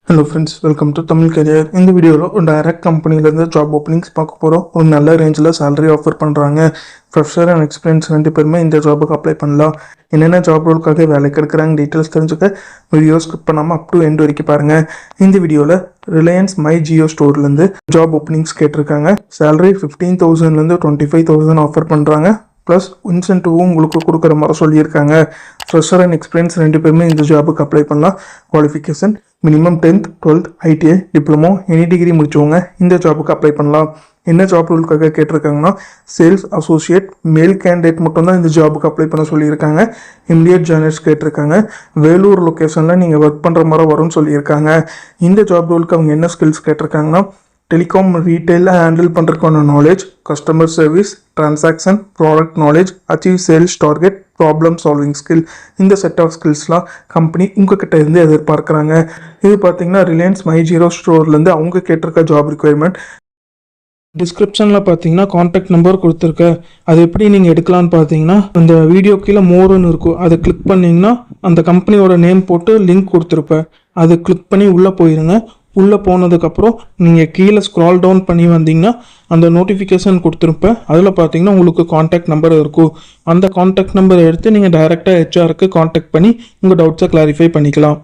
Hello friends, welcome to Tamil career. இந்த வீடியோவில் ஒரு டைரக்ட் கம்பெனிலேருந்து ஜாப் ஓப்பனிங்ஸ் பார்க்க போகிறோம். ஒரு நல்ல ரேஞ்சில் சேலரி ஆஃபர் பண்ணுறாங்க. ஃப்ரெஷர் அண்ட் எக்ஸ்பீரியன்ஸ் 2 பேருமே இந்த ஜாபுக்கு அப்ளை பண்ணலாம். என்னென்ன ஜாப் ரோலுக்காக வேலைக்கு எடுக்கிறாங்க டீட்டெயில்ஸ் தெரிஞ்சுக்க வீடியோ ஸ்கிப் பண்ணாமல் அப் டு எண்ட் வரைக்கும் பாருங்கள். இந்த வீடியோவில் ரிலையன்ஸ் மை ஜியோ ஸ்டோர்லேருந்து ஜாப் ஓப்பனிங்ஸ் கேட்டிருக்காங்க. சேலரி 15,000லேருந்து 25,000 ஆஃபர் பண்ணுறாங்க. ப்ளஸ் இன்சென்டிவும் உங்களுக்கு கொடுக்குற மாதிரி சொல்லியிருக்காங்க. ஃப்ரெஷர் அண்ட் எக்ஸ்பீரியன்ஸ் 2 பேருமே இந்த ஜாபுக்கு அப்ளை பண்ணலாம். Qualification minimum 10th 12th ITI diploma any degree முடிச்சவங்க இந்த ஜாபுக்கு அப்ளை பண்ணலாம். என்ன ஜாப் ரோலுக்காக கேட்டிருக்காங்கன்னா சேல்ஸ் அசோசியேட் மேல் கேண்டிடேட் மட்டும்தான் இந்த ஜாபுக்கு அப்ளை பண்ண சொல்லியிருக்காங்க. இமிடியட் ஜாயினர்ஸ் கேட்டிருக்காங்க. வேலூர் லொக்கேஷனில் நீங்கள் ஒர்க் பண்ணுற மாதிரி வரும்னு சொல்லியிருக்காங்க. இந்த ஜாப் ரோலுக்கு அவங்க என்ன ஸ்கில்ஸ் கேட்டிருக்காங்கன்னா டெலிகாம் ரீட்டைலில் ஹேண்டில் பண்ணுறதுக்கான knowledge, customer service, transaction, product knowledge, achieve sales target, problem solving skill. இந்த செட் ஆஃப் ஸ்கில்ஸ்லாம் கம்பெனி உங்ககிட்ட இருந்து எதிர்பார்க்குறாங்க. இது பார்த்தீங்கன்னா ரிலையன்ஸ் மை ஜியோ ஸ்டோர்லேருந்து அவங்க கேட்டிருக்க ஜாப் ரிக்குயர்மெண்ட். டிஸ்கிரிப்ஷனில் பார்த்தீங்கன்னா காண்டாக்ட் நம்பர் கொடுத்துருக்கேன். அது எப்படி நீங்கள் எடுக்கலான்னு பார்த்தீங்கன்னா அந்த வீடியோ கீழே மோருன்னு இருக்கும், அதை கிளிக் பண்ணிங்கன்னா அந்த கம்பெனியோட நேம் போட்டு லிங்க் கொடுத்துருப்பேன். அதை கிளிக் பண்ணி உள்ளே போயிருங்க. உள்ளே போனதுக்கப்புறம் நீங்கள் கீழே ஸ்க்ரால் டவுன் பண்ணி வந்தீங்கன்னா அந்த நோட்டிஃபிகேஷன் கொடுத்துருப்பேன். அதில் பார்த்தீங்கன்னா உங்களுக்கு காண்டாக்ட் நம்பர் இருக்கும். அந்த காண்டாக்ட் நம்பரை எடுத்து நீங்கள் டைரெக்டாக ஹெச்ஆருக்கு காண்டாக்ட் பண்ணி உங்கள் டவுட்ஸை கிளாரிஃபை பண்ணிக்கலாம்.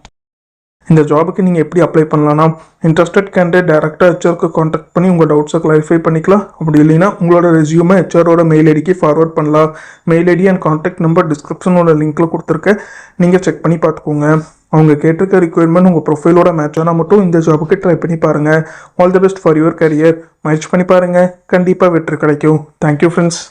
இந்த ஜாபுக்கு நீங்கள் எப்படி அப்ளை பண்ணலாம்னா இன்ட்ரெஸ்டட் கேண்டிடேட் டைரெக்டாக ஹெச்ஆருக்கு காண்டாக்ட் பண்ணி உங்கள் டவுட்ஸை கிளாரிஃபை பண்ணிக்கலாம். அப்படி இல்லைன்னா உங்களோட ரெஸ்யூமை ஹெச்ஆரோட மெயில் ஐடிக்கு ஃபார்வர்ட் பண்ணலாம். Mail ID and contact number டிஸ்கிரிப்ஷனோட லிங்க்கில் கொடுத்துருக்கேன், நீங்கள் செக் பண்ணி பார்த்துக்கோங்க. அவங்க கேட்டிருக்க ரிக்குயர்மெண்ட் உங்கள் ப்ரொஃபைலோட மேட்ச் ஆனால் மட்டும் இந்த ஜாபுக்கு ட்ரை பண்ணி பாருங்கள். All the best for your career. முயற்சி பண்ணி பாருங்கள், கண்டிப்பாக வெற்றி கிடைக்கும். Thank you friends.